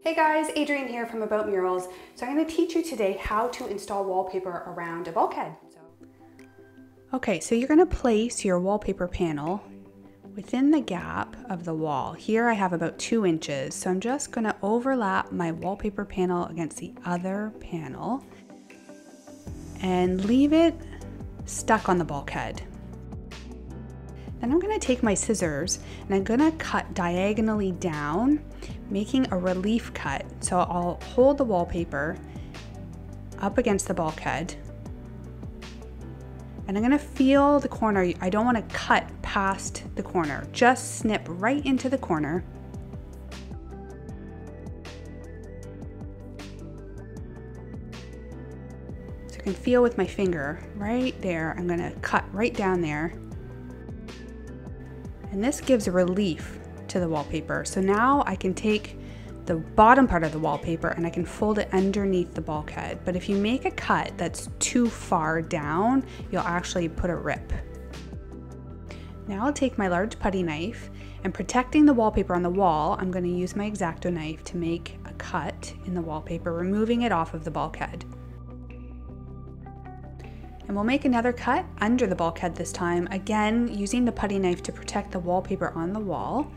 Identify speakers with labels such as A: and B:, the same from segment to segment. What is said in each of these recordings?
A: Hey guys, Adrienne here from About Murals. So I'm going to teach you today how to install wallpaper around a bulkhead. Okay, so you're going to place your wallpaper panel within the gap of the wall. Here I have about 2 inches, so I'm just going to overlap my wallpaper panel against the other panel and leave it stuck on the bulkhead. Then I'm going to take my scissors and I'm going to cut diagonally down, making a relief cut. So I'll hold the wallpaper up against the bulkhead and I'm going to feel the corner. I don't want to cut past the corner, just snip right into the corner. So I can feel with my finger right there. I'm going to cut right down there. And this gives relief to the wallpaper. So now I can take the bottom part of the wallpaper and I can fold it underneath the bulkhead. But if you make a cut that's too far down, you'll actually put a rip. Now I'll take my large putty knife and, protecting the wallpaper on the wall, I'm going to use my X-Acto knife to make a cut in the wallpaper, removing it off of the bulkhead. And we'll make another cut under the bulkhead this time, again using the putty knife to protect the wallpaper on the wall,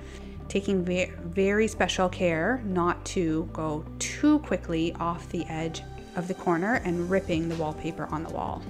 A: taking very special care not to go too quickly off the edge of the corner and ripping the wallpaper on the wall.